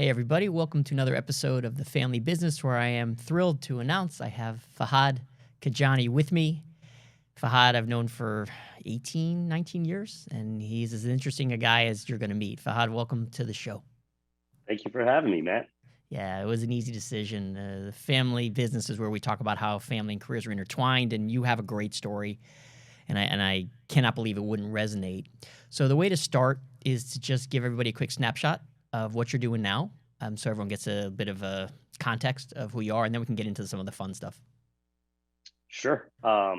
Hey, everybody. Welcome to another episode of The Family Business, where I am thrilled to announce I have Fahad Kajani with me. Fahad, I've known for 18, 19 years, and he's as interesting a guy as you're going to meet. Fahad, welcome to the show. Thank you for having me, Matt. Yeah, it was an easy decision. The family business is where we talk about how family and careers are intertwined, and you have a great story, and I cannot believe it wouldn't resonate. So the way to start is to just give everybody a quick snapshot of what you're doing now, so everyone gets a bit of a context of who you are, and then we can get into some of the fun stuff. Sure. I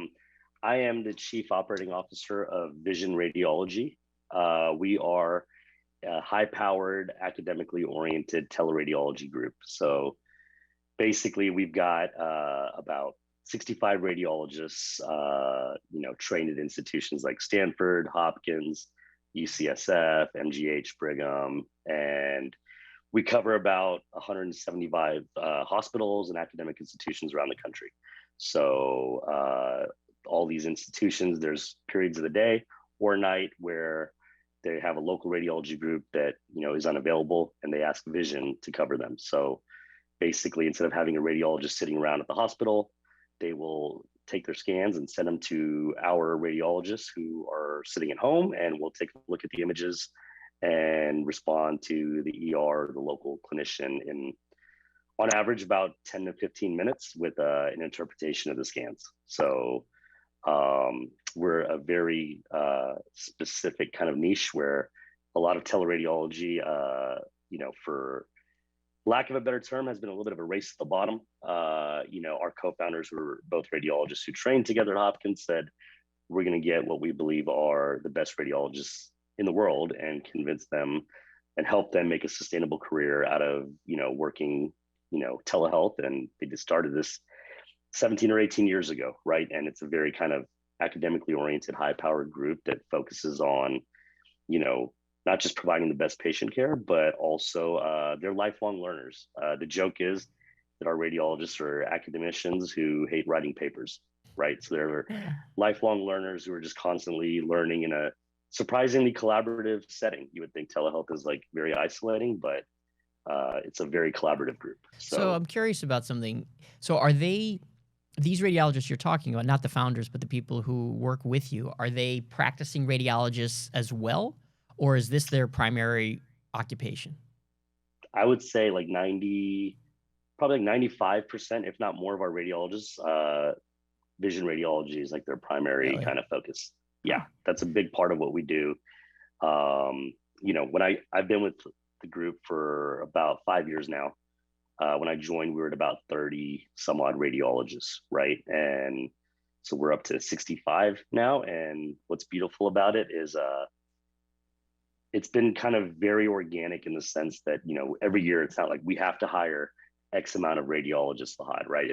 am the Chief Operating Officer of Vision Radiology. We are a high-powered, academically oriented teleradiology group. So basically, we've got about 65 radiologists, trained at institutions like Stanford, Hopkins, UCSF, MGH, Brigham, and we cover about 175 hospitals and academic institutions around the country. So all these institutions, there's periods of the day or night where they have a local radiology group that is unavailable, and they ask Vision to cover them. So basically, instead of having a radiologist sitting around at the hospital, they will take their scans and send them to our radiologists who are sitting at home, and we'll take a look at the images and respond to the ER, the local clinician, in on average about 10 to 15 minutes with an interpretation of the scans. So we're a very specific kind of niche where a lot of teleradiology, for lack of a better term, has been a little bit of a race to the bottom. Our co-founders were both radiologists who trained together at Hopkins, said, we're going to get what we believe are the best radiologists in the world and convince them and help them make a sustainable career out of, working, telehealth. And they just started this 17 or 18 years ago, right? And it's a very kind of academically oriented, high-powered group that focuses on, not just providing the best patient care, but also they're lifelong learners. The joke is that our radiologists are academicians who hate writing papers, right? So they're lifelong learners who are just constantly learning in a surprisingly collaborative setting. You would think telehealth is like very isolating, but it's a very collaborative group. So I'm curious about something. So are these radiologists you're talking about, not the founders, but the people who work with you, are they practicing radiologists as well? Or is this their primary occupation? I would say like probably like 95%, if not more, of our radiologists, vision radiology is like their primary Really? kind of focus. Huh. Yeah, that's a big part of what we do. When I've been with the group for about 5 years now. When I joined, we were at about 30 some odd radiologists, right? And so we're up to 65 now. And what's beautiful about it is it's been kind of very organic in the sense that, every year it's not like we have to hire X amount of radiologists, Fahad, right?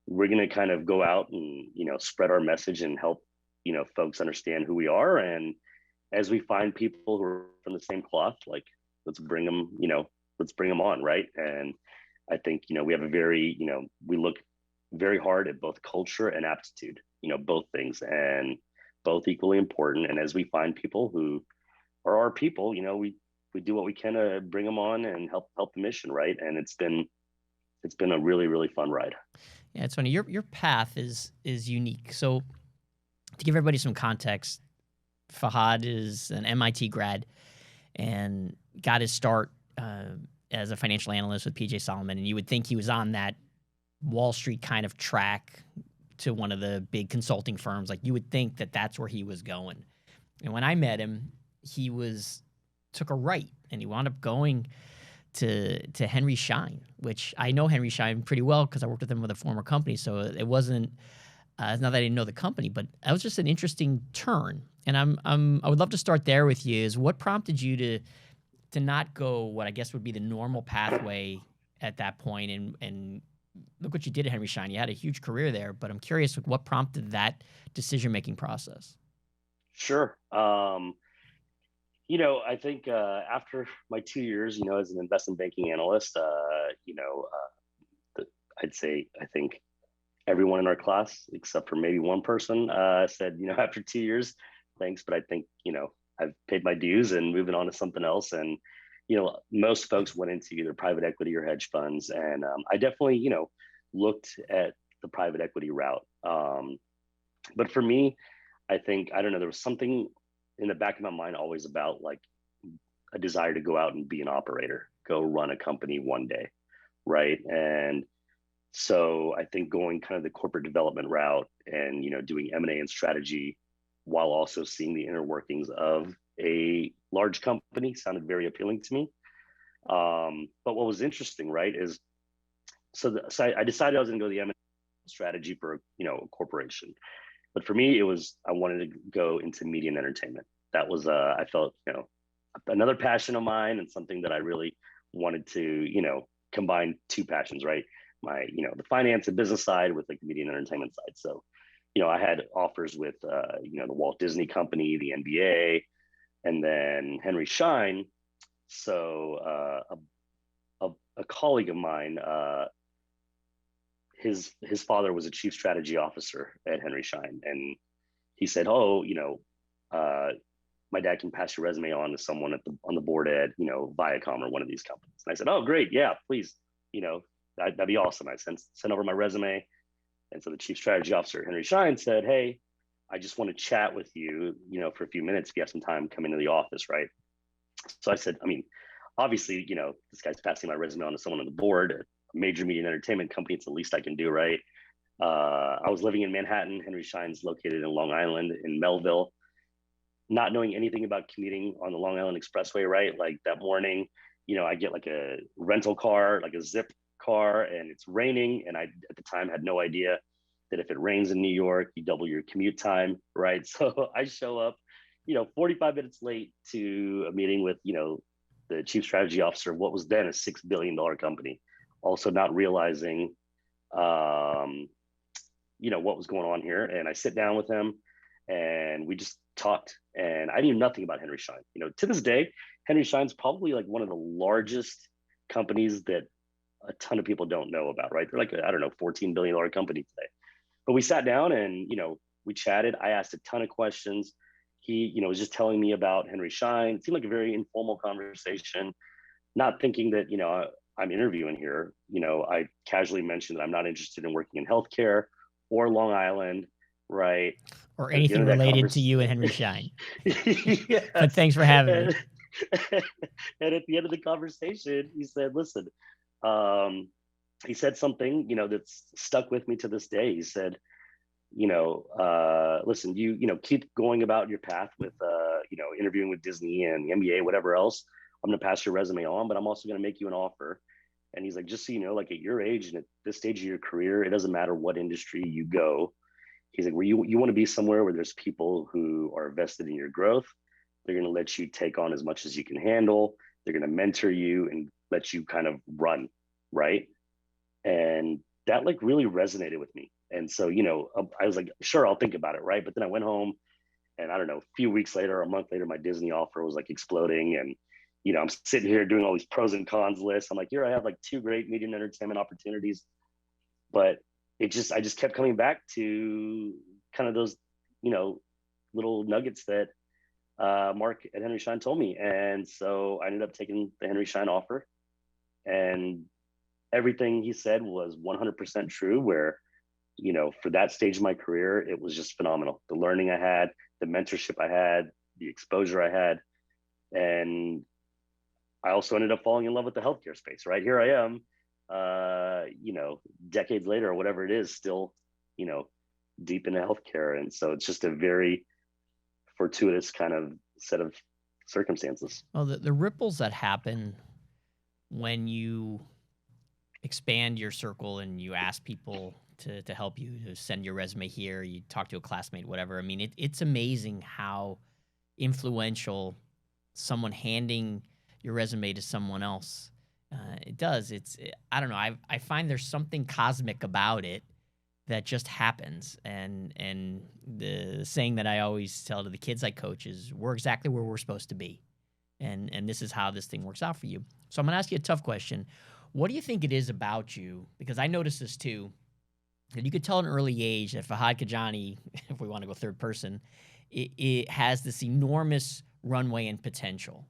We're going to kind of go out and, spread our message and help, folks understand who we are. And as we find people who are from the same cloth, like let's bring them on, right? And I think, we have we look very hard at both culture and aptitude, both things, and both equally important. And as we find people who are our people, we do what we can to bring them on and help the mission, right? And it's been a really, really fun ride. Yeah, it's funny. Your path is unique. So to give everybody some context, Fahad is an MIT grad and got his start as a financial analyst with PJ Solomon. And you would think he was on that Wall Street kind of track to one of the big consulting firms. Like you would think that that's where he was going. And when I met him, he took a right and he wound up going to Henry Schein, which I know Henry Schein pretty well because I worked with him with a former company. So it wasn't, it's not that I didn't know the company, but that was just an interesting turn. And I would love to start there with you. Is what prompted you to not go what I guess would be the normal pathway at that point, and look what you did at Henry Schein. You had a huge career there, but I'm curious what prompted that decision-making process. Sure. I think after my 2 years, as an investment banking analyst, I'd say I think everyone in our class, except for maybe one person, said, after 2 years, thanks, but I think, I've paid my dues and moving on to something else. And most folks went into either private equity or hedge funds, and I definitely, looked at the private equity route. But for me, I think, I don't know, there was something in the back of my mind always about like a desire to go out and be an operator, go run a company one day, right? And so I think going kind of the corporate development route and doing M&A and strategy while also seeing the inner workings of a large company sounded very appealing to me. But what was interesting, right, is so I decided I was going to go the M&A strategy for a corporation. But for me, it was I wanted to go into media and entertainment. That was I felt another passion of mine and something that I really wanted to combine two passions, right? My the finance and business side with like the media and entertainment side. So I had offers with the Walt Disney Company, the NBA, and then Henry Schein. So a colleague of mine, his father was a chief strategy officer at Henry Schein, and he said, "Oh, my dad can pass your resume on to someone on the board at Viacom or one of these companies." And I said, "Oh, great, yeah, please, that'd be awesome." I sent over my resume, and so the chief strategy officer at Henry Schein said, "Hey, I just want to chat with you, for a few minutes. If you have some time, come into the office, right?" So I said, I mean, obviously, this guy's passing my resume on to someone on the board, a major media and entertainment company. It's the least I can do, right? I was living in Manhattan. Henry Schein's located in Long Island in Melville. Not knowing anything about commuting on the Long Island Expressway, right? Like that morning, I get like a rental car, like a Zip car, and it's raining. And I, at the time, had no idea that if it rains in New York, you double your commute time, right? So I show up, 45 minutes late to a meeting with, the chief strategy officer of what was then a $6 billion company. Also not realizing, what was going on here. And I sit down with him and we just talked, and I knew nothing about Henry Schein. To this day, Henry Schein's probably like one of the largest companies that a ton of people don't know about, right? They're like, I don't know, $14 billion company today. But we sat down and, we chatted. I asked a ton of questions. He, was just telling me about Henry Schein. It seemed like a very informal conversation, not thinking that, I'm interviewing here. I casually mentioned that I'm not interested in working in healthcare or Long Island, right? Or anything related to you and Henry Schein. Yes. But thanks for having me. And at the end of the conversation, he said, listen, he said something, that's stuck with me to this day. He said, listen, you keep going about your path with, interviewing with Disney and the NBA, whatever else. I'm going to pass your resume on, but I'm also going to make you an offer. And he's like, just so you know, like at your age and at this stage of your career, it doesn't matter what industry you go. He's like, where you want to be somewhere where there's people who are vested in your growth. They're going to let you take on as much as you can handle. They're going to mentor you and let you kind of run, right? And that like really resonated with me. And so, I was like, sure, I'll think about it, right? But then I went home and I don't know, a few weeks later, a month later, my Disney offer was like exploding. And, I'm sitting here doing all these pros and cons lists. I'm like, here I have like two great media and entertainment opportunities. But I just kept coming back to kind of those, little nuggets that Mark at Henry Schein told me. And so I ended up taking the Henry Schein offer, and everything he said was 100% true, where, for that stage of my career, it was just phenomenal. The learning I had, the mentorship I had, the exposure I had. And I also ended up falling in love with the healthcare space, right? Here I am, decades later or whatever it is, still, deep into healthcare. And so it's just a very fortuitous kind of set of circumstances. Well, the ripples that happen when you expand your circle and you ask people to help you, to send your resume here, you talk to a classmate, whatever. I mean, it's amazing how influential someone handing your resume to someone else it does. I don't know. I find there's something cosmic about it that just happens. And the saying that I always tell to the kids I coach is, we're exactly where we're supposed to be. And this is how this thing works out for you. So I'm going to ask you a tough question. What do you think it is about you? Because I noticed this too, that you could tell at an early age that Fahad Kajani, if we want to go third person, it has this enormous runway and potential.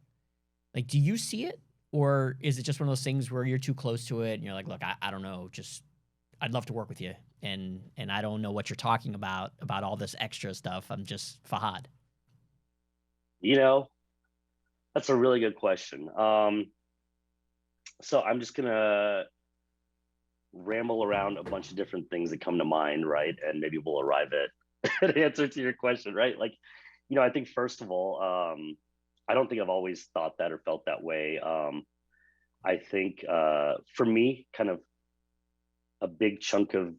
Like, do you see it? Or is it just one of those things where you're too close to it and you're like, look, I don't know, just I'd love to work with you. And I don't know what you're talking about all this extra stuff. I'm just Fahad. You know, that's a really good question. So I'm just gonna ramble around a bunch of different things that come to mind, right? And maybe we'll arrive at an answer to your question, right? Like, I think first of all, I don't think I've always thought that or felt that way. I think for me, kind of a big chunk of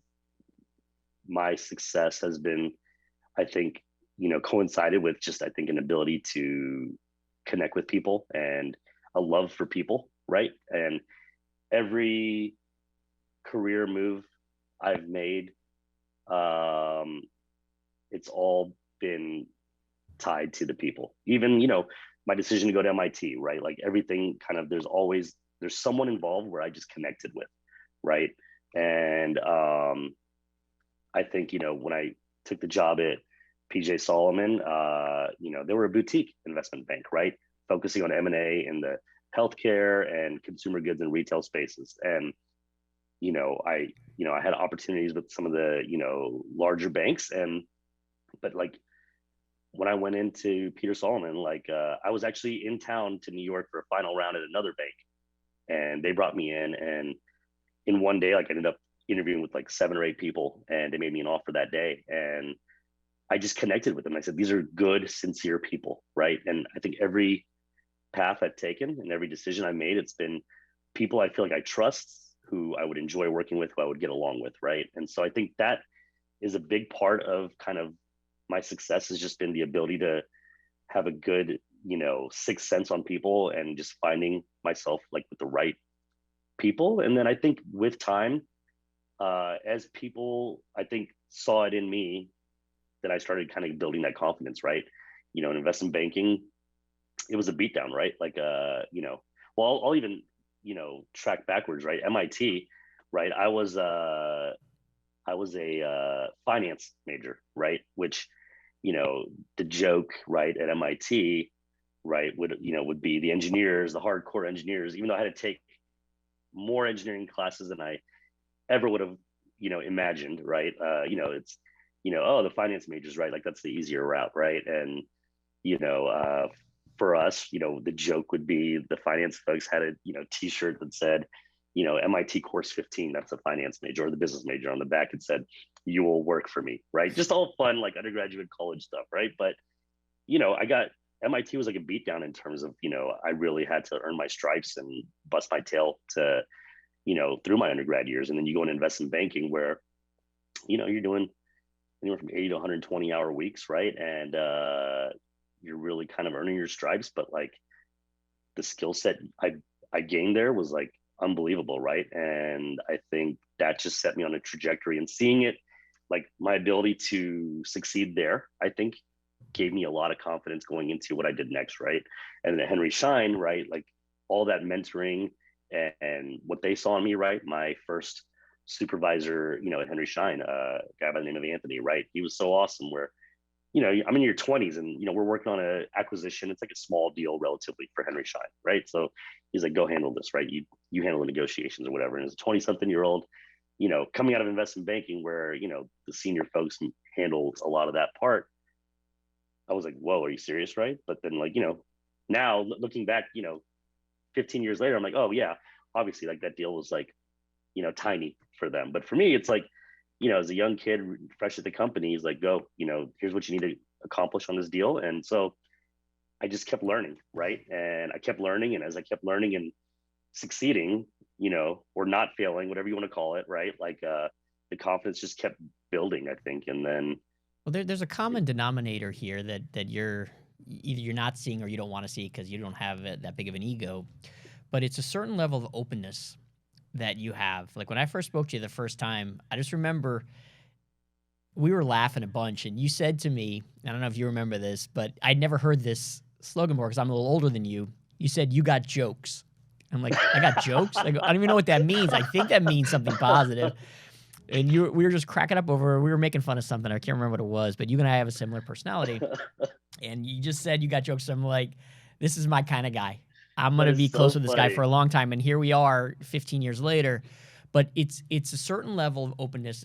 my success has been, I think, coincided with just, I think, an ability to connect with people and a love for people, right? And every career move I've made, it's all been tied to the people. Even, my decision to go to MIT, right? Like everything kind of, there's someone involved where I just connected with, right? And I think, when I took the job at PJ Solomon, they were a boutique investment bank, right? Focusing on M&A in the healthcare and consumer goods and retail spaces. And, I had opportunities with some of the, larger banks. But like when I went into Peter Solomon, like I was actually in town to New York for a final round at another bank. And they brought me in and one day, like I ended up interviewing with like 7 or 8 people and they made me an offer that day. And I just connected with them. I said, these are good, sincere people, right? And I think every path I've taken and every decision I made, it's been people I feel like I trust, who I would enjoy working with, who I would get along with, right? And so I think that is a big part of kind of my success, has just been the ability to have a good, sixth sense on people and just finding myself like with the right people. And then I think with time, as people, I think, saw it in me, that I started kind of building that confidence, right? In investment banking, it was a beatdown, right? Like, well, I'll even, track backwards, right? MIT, right? I was a finance major, right? Which, the joke, right, at MIT, right, would be the engineers, the hardcore engineers, even though I had to take more engineering classes than I ever would have, imagined, right? It's, oh, the finance majors, right? Like that's the easier route, right? And, for us, the joke would be the finance folks had a, t-shirt that said, MIT course 15, that's a finance major, or the business major. On the back, it said, you will work for me, right? Just all fun, like undergraduate college stuff, right? But, MIT was like a beatdown in terms of, I really had to earn my stripes and bust my tail to, through my undergrad years. And then you go and invest in banking where, you're doing anywhere from 80 to 120 hour weeks, right? And you're really kind of earning your stripes, but like the skill set I gained there was like unbelievable, right? And I think that just set me on a trajectory, and seeing it, like my ability to succeed there, I think gave me a lot of confidence going into what I did next, right? And then at Henry Schein, right, like all that mentoring and what they saw in me, right? My first supervisor, at Henry Schein, a guy by the name of Anthony, right? He was so awesome where, I'm in your 20s and, we're working on an acquisition. It's like a small deal relatively for Henry Schein, right? So he's like, go handle this, right? You handle the negotiations or whatever. And as a 20-something-year-old, coming out of investment banking where, the senior folks handle a lot of that part, I was like, whoa, are you serious, right? But then like, now looking back, 15 years later, I'm like, oh yeah, obviously like that deal was like, tiny for them. But for me, it's like, as a young kid, fresh at the company, he's like, go, here's what you need to accomplish on this deal. And so I just kept learning, right? And I kept learning. And as I kept learning and succeeding, or not failing, whatever you want to call it, right? Like the confidence just kept building, I think. And then there's a common denominator here that you're not seeing or you don't want to see because you don't have that big of an ego, but it's a certain level of openness that you have. Like when I first spoke to you the first time, I just remember we were laughing a bunch and you said to me, I don't know if you remember this, but I'd never heard this slogan before because I'm a little older than you. You said, you got jokes. I'm like, I got jokes? I don't even know what that means. I think that means something positive. And we were just cracking up we were making fun of something. I can't remember what it was, but you and I have a similar personality. And you just said you got jokes. So I'm like, this is my kind of guy. I'm going That to is be close so with this guy funny. for a long time. And here we are 15 years later. But it's a certain level of openness.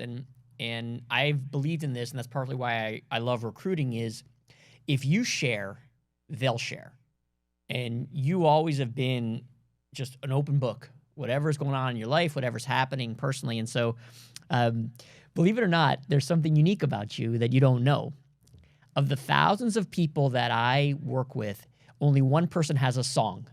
And I've believed in this, and that's partly why I love recruiting is if you share, they'll share. And you always have been just an open book, whatever's going on in your life, whatever's happening personally. And so, believe it or not, there's something unique about you that you don't know. Of the thousands of people that I work with, only one person has a song.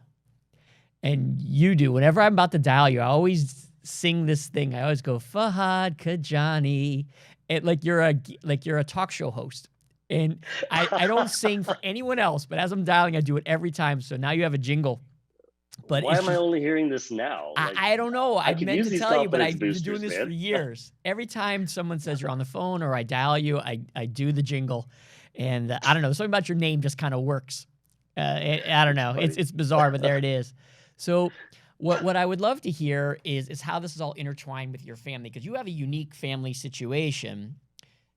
And you do. Whenever I'm about to dial you, I always sing this thing. I always go, Fahad, Kajani. And like you're a talk show host. And I don't sing for anyone else, but as I'm dialing, I do it every time. So now you have a jingle. But Why it's am I just only hearing this now? Like, I don't know. I I could meant use to these tell you, but confidence I've been doing boosters, this for man. years. Every time someone says you're on the phone or I dial you, I do the jingle. And I don't know, something about your name just kind of works. I don't It's know. funny. It's bizarre, but there it is. So what I would love to hear is how this is all intertwined with your family, because you have a unique family situation,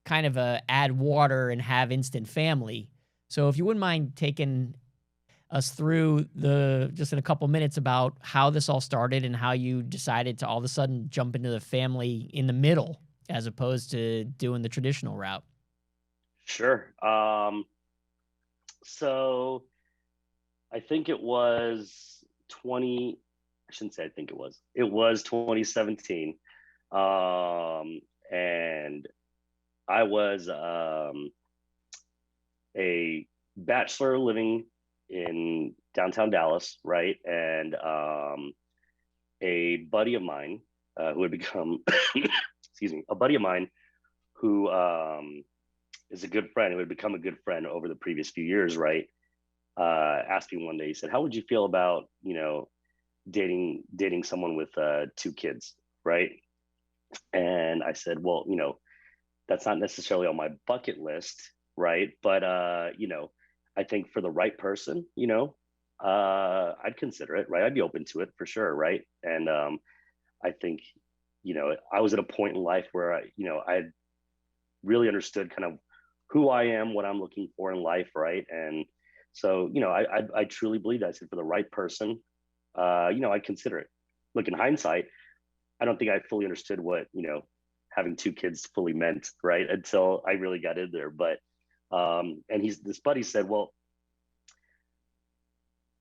kind of a add water and have instant family. So if you wouldn't mind taking us through just in a couple minutes about how this all started and how you decided to all of a sudden jump into the family in the middle as opposed to doing the traditional route. Sure. So I think it was 20, I shouldn't say I think it was 2017. And I was a bachelor living in downtown Dallas, right? And a buddy of mine who had become, excuse me, a buddy of mine who is a good friend, who had become a good friend over the previous few years, right? Asked me one day, he said, how would you feel about, dating someone with 2 kids, right? And I said, well, that's not necessarily on my bucket list, right? But I think for the right person, I'd consider it, right? I'd be open to it for sure, right? And I think, I was at a point in life where I really understood kind of who I am, what I'm looking for in life, right? And so, I truly believe that. I said for the right person, I'd consider it. Look, in hindsight, I don't think I fully understood what, having 2 kids fully meant, right? Until I really got in there. But and this buddy said, well,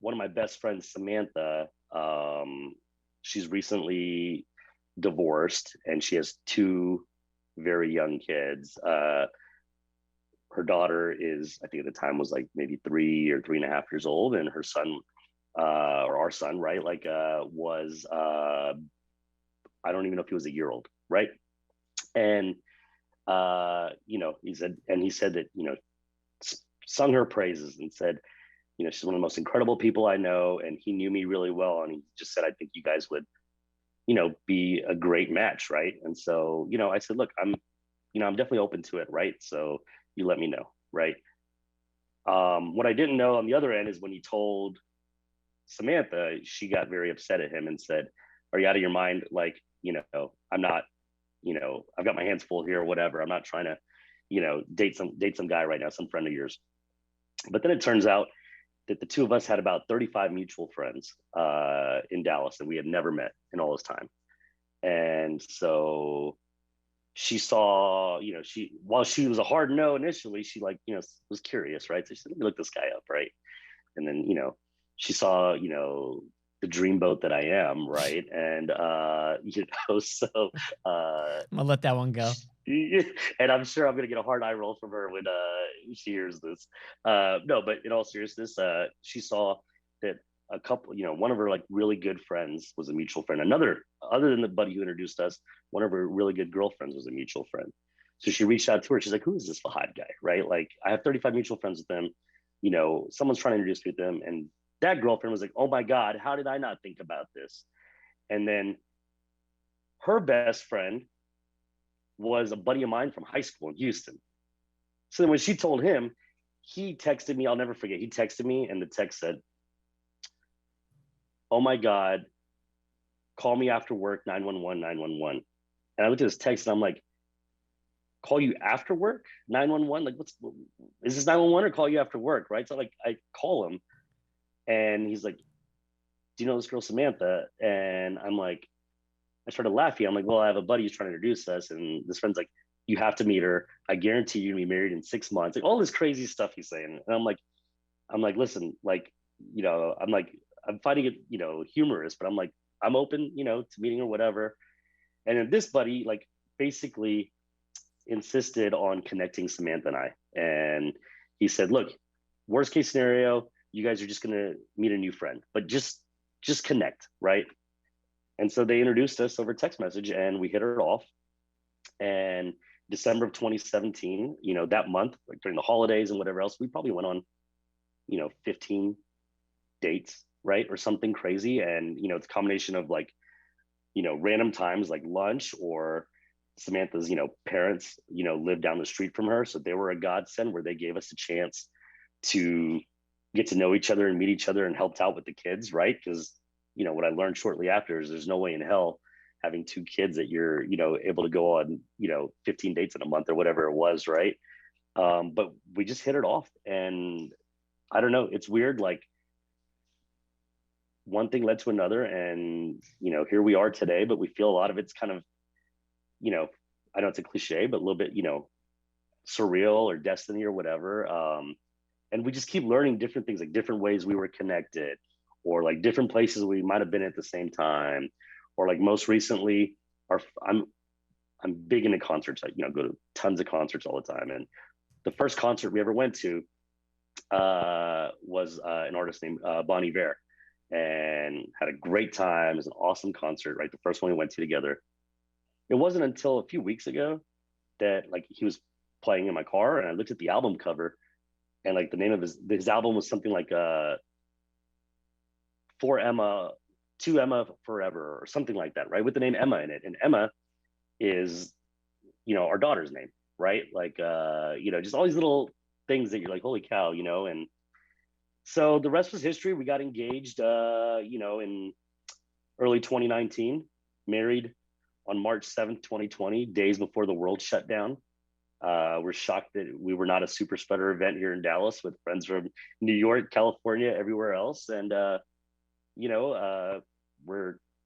one of my best friends, Samantha, she's recently divorced and she has 2 very young kids. Her daughter is, I think at the time was like maybe 3 or 3.5 years old, and her son, or our son, right, like was I don't even know if he was a year old, right? And he said that sung her praises and said, she's one of the most incredible people I know, and he knew me really well, and he just said, I think you guys would, be a great match, right? And so, I said, look, I'm definitely open to it, right? So you let me know, right? What I didn't know on the other end is when he told Samantha, she got very upset at him and said, are you out of your mind? Like, I'm not, I've got my hands full here or whatever. I'm not trying to, date some guy right now, some friend of yours. But then it turns out that the 2 of us had about 35 mutual friends in Dallas that we had never met in all this time. And so she saw, while she was a hard no initially, she was curious, right? So she said, let me look this guy up, right? And then, she saw, the dreamboat that I am, right? And so I'm gonna let that one go. and I'm sure I'm gonna get a hard eye roll from her when she hears this. No, but in all seriousness, she saw that a couple, one of her like really good friends was a mutual friend. Another, other than the buddy who introduced us, one of her really good girlfriends was a mutual friend. So she reached out to her. She's like, who is this Fahad guy, right? Like, I have 35 mutual friends with them. Someone's trying to introduce me to them. And that girlfriend was like, oh my God, how did I not think about this? And then her best friend was a buddy of mine from high school in Houston. So then when she told him, he texted me, I'll never forget. He texted me and the text said, oh my God, call me after work, 911, 911. And I looked at this text and I'm like, call you after work, 911? Like, is this 911 or call you after work, right? So like, I call him and he's like, do you know this girl Samantha? And I'm like, I started laughing. I'm like, well, I have a buddy who's trying to introduce us, and this friend's like, you have to meet her. I guarantee you're gonna be married in 6 months. Like all this crazy stuff he's saying, and I'm like, listen, like, I'm like, I'm finding it, humorous, but I'm like, I'm open, to meeting or whatever. And then this buddy, like, basically insisted on connecting Samantha and I. And he said, look, worst case scenario, you guys are just gonna meet a new friend, but just connect, right? And so they introduced us over text message and we hit it off. And December of 2017, that month, like during the holidays and whatever else, we probably went on, 15 dates, right? Or something crazy. And, it's a combination of like, random times like lunch, or Samantha's, parents, lived down the street from her. So they were a godsend where they gave us a chance to get to know each other and meet each other and helped out with the kids, right? Because, what I learned shortly after is there's no way in hell having two kids that you're, able to go on, 15 dates in a month or whatever it was, right? But we just hit it off. And I don't know, it's weird. Like one thing led to another, and here we are today. But we feel a lot of it's kind of, I know it's a cliche, but a little bit, surreal or destiny or whatever. And we just keep learning different things, like different ways we were connected, or like different places we might have been at the same time, or like most recently, I'm big into concerts. I go to tons of concerts all the time, and the first concert we ever went to was an artist named Bon Iver, and had a great time. It was an awesome concert, right? The first one we went to together. It wasn't until a few weeks ago that like he was playing in my car, and I looked at the album cover, and like the name of his album was something like For Emma, To Emma Forever, or something like that, right? With the name Emma in it, and Emma is our daughter's name, right? Like just all these little things that you're like, holy cow, and so the rest was history. We got engaged, in early 2019, married on March 7th, 2020, days before the world shut down. We're shocked that we were not a super spreader event here in Dallas with friends from New York, California, everywhere else. And,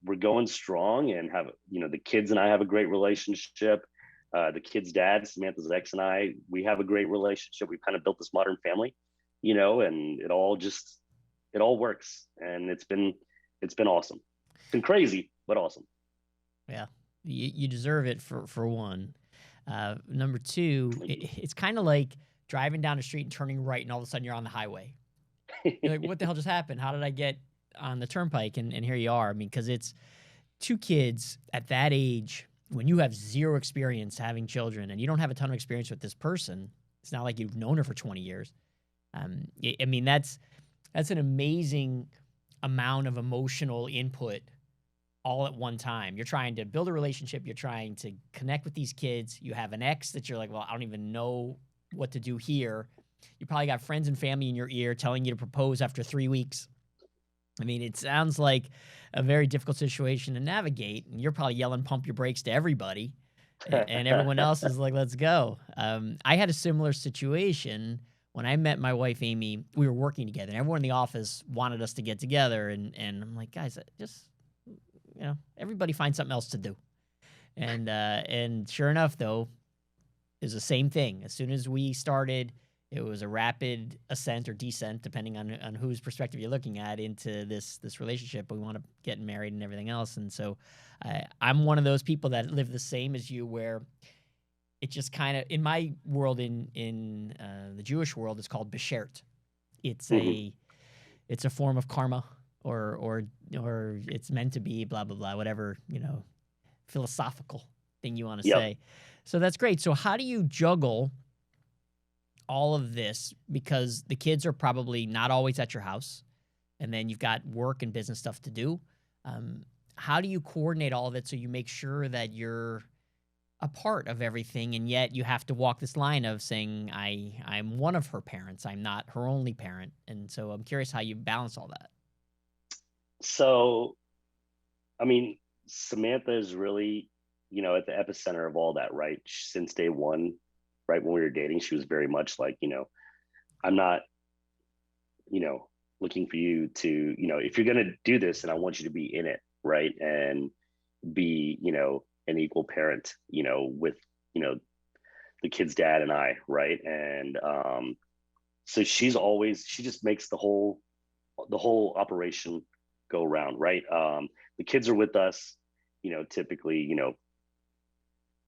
we're going strong, and have, the kids and I have a great relationship. The kid's dad, Samantha's ex, and I, we have a great relationship. We've kind of built this modern family, and it all works. And it's been awesome. It's been crazy, but awesome. Yeah, you deserve it for one. Number two, it's kind of like driving down the street and turning right, and all of a sudden you're on the highway. You're like, what the hell just happened? How did I get on the turnpike? And here you are. I mean, because it's two kids at that age, when you have zero experience having children and you don't have a ton of experience with this person. It's not like you've known her for 20 years. I mean, that's an amazing amount of emotional input all at one time. You're trying to build a relationship. You're trying to connect with these kids. You have an ex that you're like, well, I don't even know what to do here. You probably got friends and family in your ear telling you to propose after 3 weeks. I mean, it sounds like a very difficult situation to navigate, and you're probably yelling, pump your brakes to everybody, and everyone else is like, let's go. I had a similar situation when I met my wife, Amy. We were working together, and everyone in the office wanted us to get together, and I'm like, guys, just, everybody find something else to do. And sure enough, though, it was the same thing. As soon as we started, it was a rapid ascent or descent, depending on whose perspective you're looking at, into this relationship. We want to get married and everything else. And so I'm one of those people that live the same as you, where it just kind of, in my world, in the Jewish world, it's called beshert. It's it's a form of karma, or it's meant to be, blah, blah, blah, whatever, philosophical thing you want to say. So that's great. So how do you juggle all of this, because the kids are probably not always at your house, and then you've got work and business stuff to do? How do you coordinate all of it so you make sure that you're a part of everything, and yet you have to walk this line of saying, I'm one of her parents, I'm not her only parent? And so I'm curious how you balance all that. So, I mean, Samantha is really, at the epicenter of all that, right? Since day one, right when we were dating, she was very much like, I'm not, looking for you to, if you're going to do this, and I want you to be in it, right? And be, an equal parent, with, the kid's dad and I, right? And so she just makes the whole operation go around, right? The kids are with us, typically,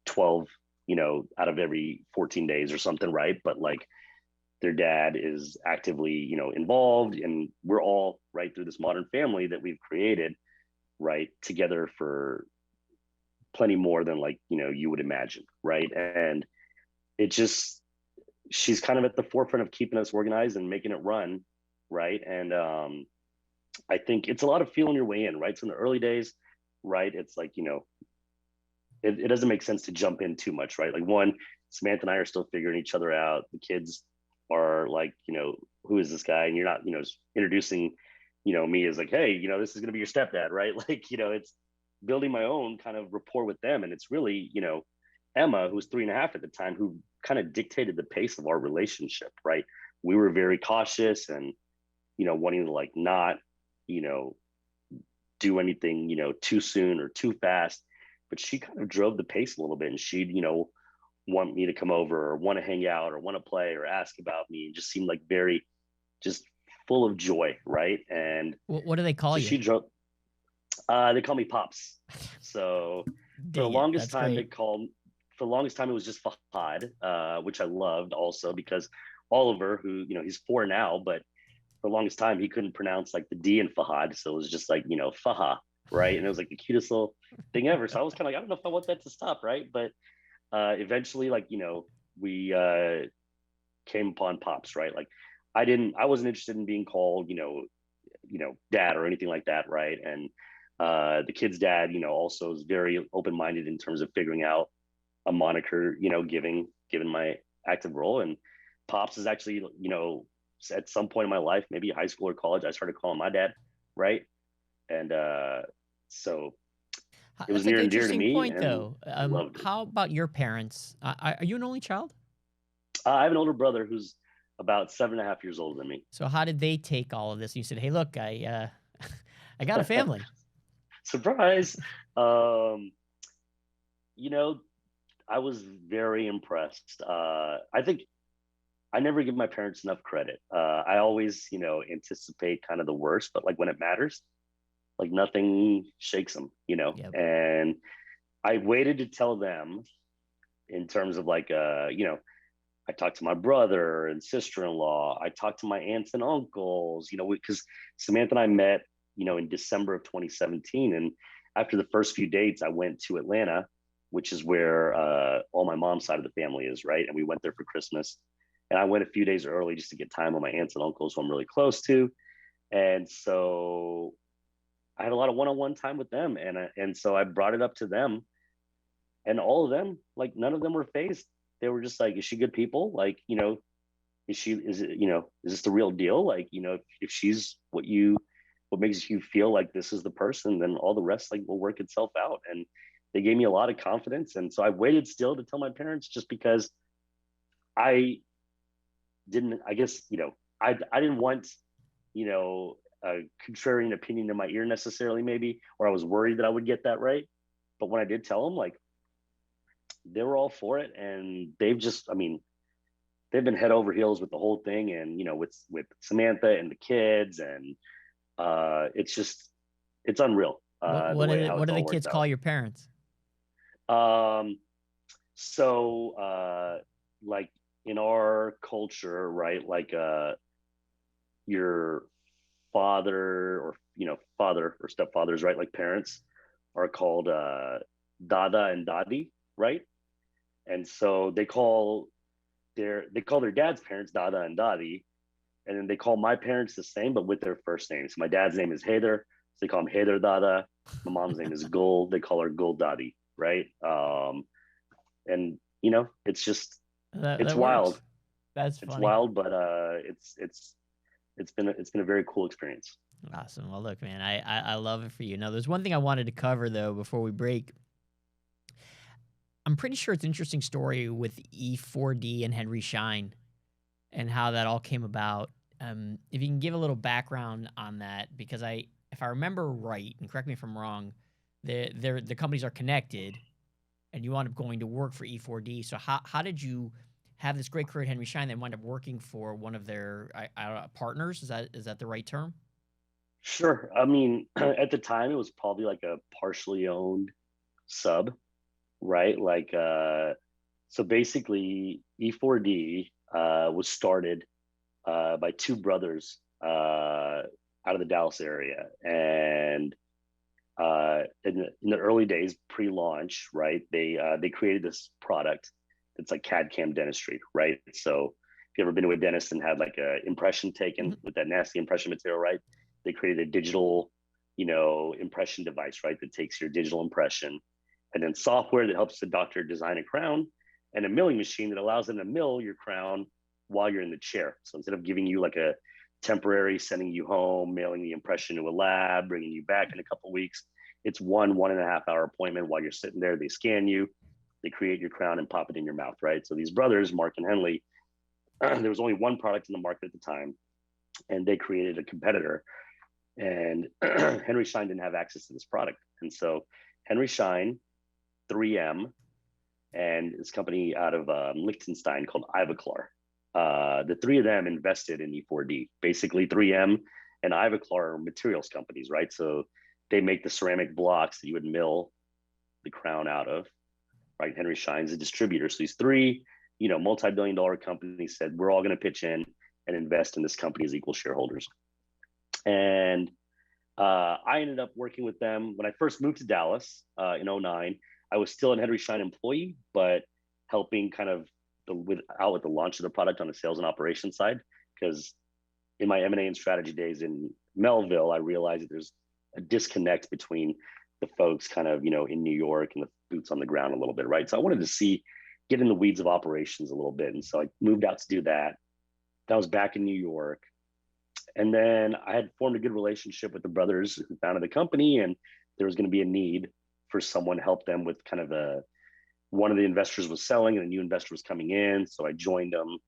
12, out of every 14 days or something, right? But like their dad is actively, involved, and we're all right through this modern family that we've created, right, together for plenty more than like, you would imagine, right? And it just, she's kind of at the forefront of keeping us organized and making it run, right? And I think it's a lot of feeling your way in, right? So in the early days, right, it's like, it doesn't make sense to jump in too much, right? Like one, Samantha and I are still figuring each other out. The kids are like, who is this guy? And you're not, introducing, me as like, hey, this is going to be your stepdad, right? Like, it's building my own kind of rapport with them. And it's really, Emma, who was 3.5 at the time, who kind of dictated the pace of our relationship, right? We were very cautious and, wanting to like not, do anything, too soon or too fast. But she kind of drove the pace a little bit, and she'd, want me to come over or want to hang out or want to play or ask about me, and just seemed like very just full of joy, right? And What do they call so you? she drove. They call me Pops. So for the longest time, for the longest time it was just Fahad, which I loved also because Oliver, who he's 4 now, but for the longest time he couldn't pronounce like the D in Fahad, so it was just like Faha, right? And it was like the cutest little thing ever. So I was kind of like, I don't know if I want that to stop, right? But eventually, like we came upon Pops, right? Like I wasn't interested in being called dad or anything like that, right? And the kid's dad, also is very open-minded in terms of figuring out a moniker, given my active role. And Pops is actually, at some point in my life, maybe high school or college, I started calling my dad, right? And so it was That's near an and dear to interesting me, point, and though. I loved it. How about your parents? Are you an only child? I have an older brother who's about 7.5 years older than me. So how did they take all of this? And you said, "Hey, look, I I got a family." Surprise. Um, I was very impressed. I think I never give my parents enough credit. I always, anticipate kind of the worst, but like when it matters, like nothing shakes them, Yep. And I waited to tell them in terms of like, I talked to my brother and sister-in-law. I talked to my aunts and uncles, because Samantha and I met, in December of 2017. And after the first few dates, I went to Atlanta, which is where all my mom's side of the family is, right? And we went there for Christmas. And I went a few days early just to get time with my aunts and uncles who I'm really close to. And so I had a lot of one-on-one time with them. And so I brought it up to them. And all of them, like none of them were phased. They were just like, is she good people? Like, is this the real deal? Like, if she's what makes you feel like this is the person, then all the rest like will work itself out. And they gave me a lot of confidence. And so I waited still to tell my parents just because I didn't, I guess, I didn't want, a contrarian opinion in my ear necessarily, maybe, or I was worried that I would get that right. But when I did tell them, like, they were all for it, and they've been head over heels with the whole thing, and with Samantha and the kids, and it's unreal. What do the kids call your parents? So like in our culture, right, like your father or stepfathers, right, like parents are called dada and dadi, right? And so they call their dad's parents dada and dadi, and then they call my parents the same but with their first names. So my dad's name is Heather, so they call him Heather Dada. My mom's name is Gul, they call her Gul Dadi, right? And it's just it's wild. Works. That's funny. It's wild, but it's been a very cool experience. Awesome. Well, look, man, I love it for you. Now, there's one thing I wanted to cover though before we break. I'm pretty sure it's an interesting story with E4D and Henry Schein and how that all came about. If you can give a little background on that, because if I remember right, and correct me if I'm wrong, the companies are connected, and you wound up going to work for E4D. So how did you have this great career at Henry Schein, then wind up working for one of their I don't know, partners? Is that the right term? Sure. I mean, at the time, it was probably like a partially owned sub, right? So basically, E4D was started by two brothers out of the Dallas area. And in the early days, pre-launch, right, they created this product that's like CAD/CAM dentistry, right? So if you ever been to a dentist and had like a impression taken with that nasty impression material, right? They created a digital, impression device, right, that takes your digital impression, and then software that helps the doctor design a crown, and a milling machine that allows them to mill your crown while you're in the chair. So instead of giving you like a temporary, sending you home, mailing the impression to a lab, bringing you back in a couple of weeks, it's 1.5 hour appointment while you're sitting there. They scan you, they create your crown and pop it in your mouth, right? So these brothers, Mark and Henley, there was only one product in the market at the time, and they created a competitor. And Henry Schein didn't have access to this product. And so Henry Schein, 3M, and this company out of Liechtenstein called Ivoclar, the three of them invested in E4D. Basically, 3M and Ivoclar are materials companies, right? So they make the ceramic blocks that you would mill the crown out of, right? Henry Schein's a distributor. So these three, multi-billion-dollar companies said, we're all going to pitch in and invest in this company as equal shareholders. And I ended up working with them when I first moved to Dallas in 2009. I was still an Henry Schein employee, but helping kind of with the launch of the product on the sales and operations side. Because in my M&A and strategy days in Melville, I realized that there's a disconnect between the folks kind of, in New York and the boots on the ground a little bit, right? So I wanted to get in the weeds of operations a little bit. And so I moved out to do that. That was back in New York. And then I had formed a good relationship with the brothers who founded the company, and there was going to be a need for someone to help them with kind of one of the investors was selling and a new investor was coming in. So I joined them.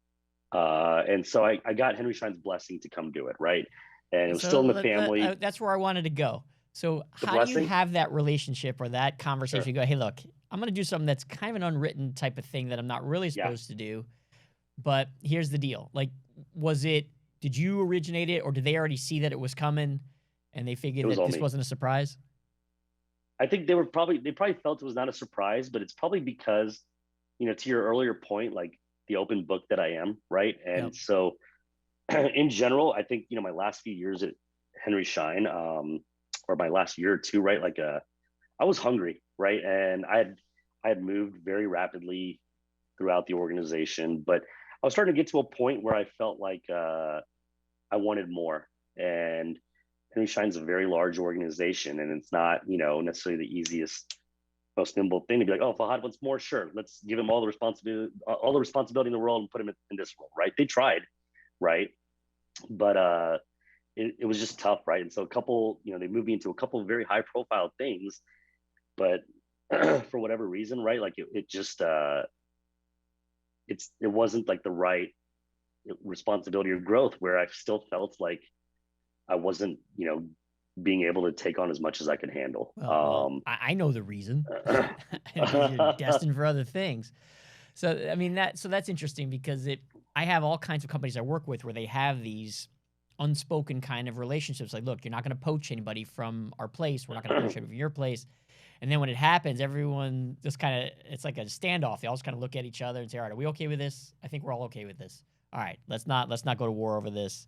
And so I got Henry Schein's blessing to come do it, right? And it was still in the family. That's where I wanted to go. So how do you have that relationship or that conversation? Sure. You go, hey, look, I'm going to do something that's kind of an unwritten type of thing that I'm not really supposed to do. But here's the deal. Like, did you originate it, or did they already see that it was coming and they figured that this wasn't a surprise? I think they probably felt it was not a surprise, but it's probably because, to your earlier point, like the open book that I am, right? And so in general, I think, my last few years at Henry Schein, or my last year or two, right? Like I was hungry, right? And I had moved very rapidly throughout the organization, but I was starting to get to a point where I felt like I wanted more. And Henry Schein's a very large organization, and it's not, necessarily the easiest, most nimble thing to be like, oh, Fahad wants more. Sure, let's give him all the responsibility in the world and put him in this role, right? They tried, right? But it was just tough, right? And so they moved me into a couple of very high profile things, but for whatever reason, right? Like it just it wasn't like the right responsibility or growth, where I still felt like I wasn't, being able to take on as much as I could handle. Well, I know the reason. You're destined for other things. So, I mean, that's interesting because I have all kinds of companies I work with where they have these unspoken kind of relationships. Like, look, you're not going to poach anybody from our place. We're not going to poach anybody from your place. And then when it happens, everyone just it's like a standoff. They all just kind of look at each other and say, all right, are we okay with this? I think we're all okay with this. All right, let's not go to war over this.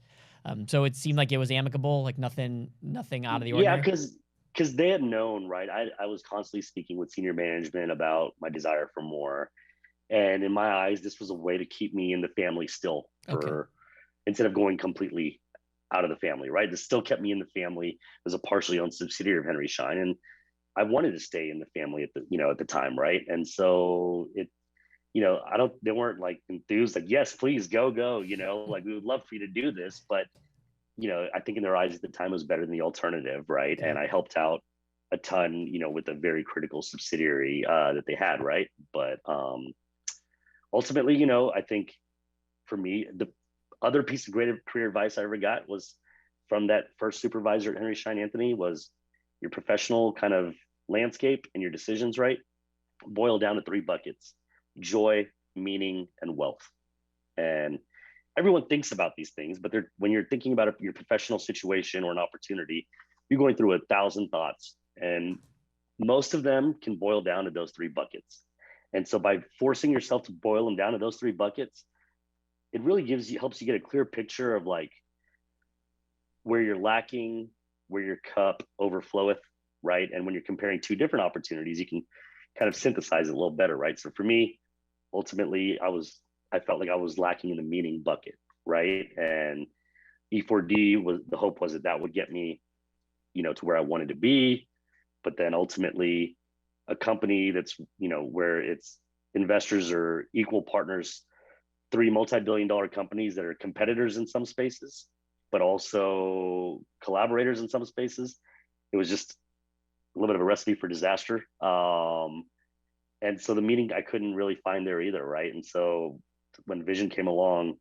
So it seemed like it was amicable, like nothing out of the ordinary. Yeah, because they had known, right? I was constantly speaking with senior management about my desire for more. And in my eyes, this was a way to keep me in the family still, instead of going completely out of the family, right? This still kept me in the family as a partially owned subsidiary of Henry Schein. And I wanted to stay in the family at the time, right? And so they weren't like enthused, like, yes, please go, like we would love for you to do this. But, I think in their eyes at the time it was better than the alternative, right? And I helped out a ton, with a very critical subsidiary that they had, right? But ultimately, I think for me, Other piece of great career advice I ever got was from that first supervisor at Henry Schein Anthony was your professional kind of landscape and your decisions, right? Boil down to three buckets: joy, meaning, and wealth. And everyone thinks about these things, but when you're thinking about your professional situation or an opportunity, you're going through 1,000 thoughts, and most of them can boil down to those three buckets. And so by forcing yourself to boil them down to those three buckets, it really helps you get a clear picture of like where you're lacking, where your cup overfloweth, right? And when you're comparing two different opportunities, you can kind of synthesize it a little better, right? So for me, ultimately, I felt like I was lacking in the meaning bucket, right? And E4D the hope was that would get me, to where I wanted to be. But then ultimately, a company that's, where its investors are equal partners, three multi-billion-dollar companies that are competitors in some spaces, but also collaborators in some spaces. It was just a little bit of a recipe for disaster. And so the meaning I couldn't really find there either, right? And so when Vision came along,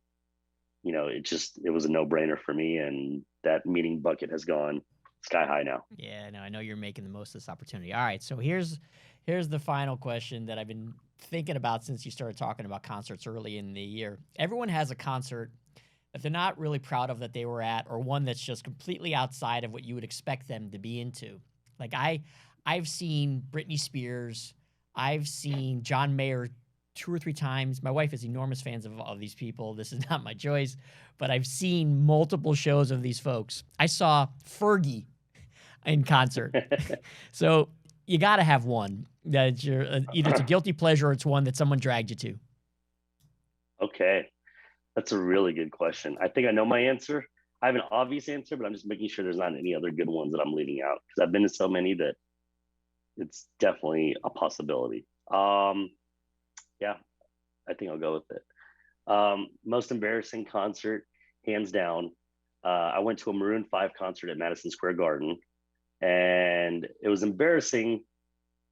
it was a no-brainer for me, and that meaning bucket has gone sky high now. Yeah, no, I know you're making the most of this opportunity. All right, so here's the final question that I've been thinking about since you started talking about concerts early in the year. Everyone has a concert that they're not really proud of that they were at, or one that's just completely outside of what you would expect them to be into. Like I've seen Britney Spears, I've seen John Mayer 2 or 3 times. My wife is enormous fans of these people. This is not my choice, but I've seen multiple shows of these folks. I saw Fergie in concert. So you got to have one that you're either it's a guilty pleasure or it's one that someone dragged you to. Okay. That's a really good question. I think I know my answer. I have an obvious answer, but I'm just making sure there's not any other good ones that I'm leaving out, because I've been to so many that it's definitely a possibility. Yeah, I think I'll go with it. Most embarrassing concert, hands down. I went to a Maroon 5 concert at Madison Square Garden, and it was embarrassing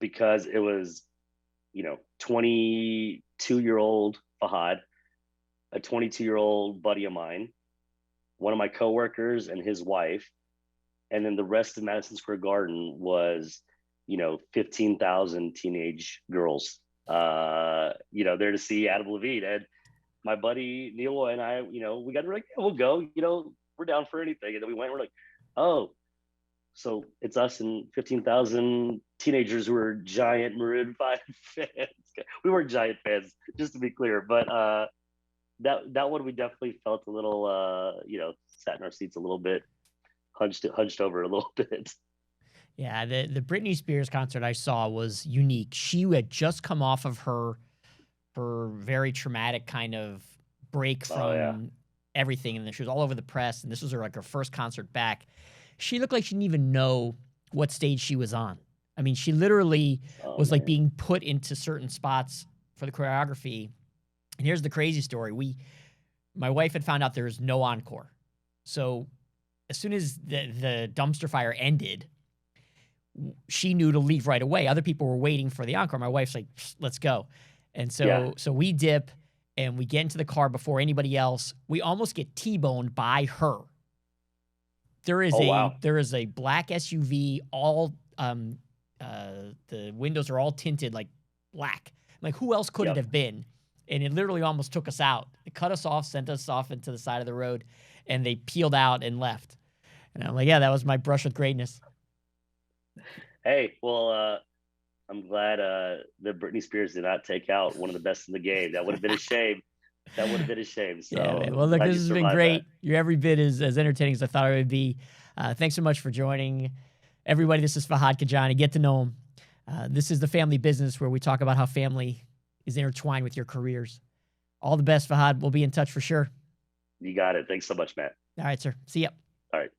because it was, 22-year-old Fahad, a 22-year-old buddy of mine, one of my coworkers and his wife, and then the rest of Madison Square Garden was, 15,000 teenage girls, there to see Adam Levine. And my buddy Neil and I, we we're like, yeah, we'll go, we're down for anything. And then we went, we're like, oh, so it's us and 15,000 teenagers who are giant Maroon 5 fans. We weren't giant fans, just to be clear, but that one we definitely felt a little, sat in our seats a little bit, hunched over a little bit. Yeah, the Britney Spears concert I saw was unique. She had just come off of her very traumatic kind of break from everything, and she was all over the press, and this was her first concert back. She looked like she didn't even know what stage she was on. I mean, she literally was like being put into certain spots for the choreography. And here's the crazy story. My wife had found out there was no encore. So as soon as the dumpster fire ended, she knew to leave right away. Other people were waiting for the encore. My wife's like, let's go. And so we dip and we get into the car before anybody else. We almost get T-boned by her. There is a black SUV, all the windows are all tinted like black. I'm like, who else could it have been? And it literally almost took us out. It cut us off, sent us off into the side of the road, and they peeled out and left. And I'm like, yeah, that was my brush with greatness. Hey, well, I'm glad that Britney Spears did not take out one of the best in the game. That would have been a shame. So, yeah, man. Well, look, this has been great. You're every bit as entertaining as I thought it would be. Thanks so much for joining. Everybody, this is Fahad Kajani. Get to know him. This is the family business where we talk about how family is intertwined with your careers. All the best, Fahad. We'll be in touch for sure. You got it. Thanks so much, Matt. All right, sir. See ya. All right.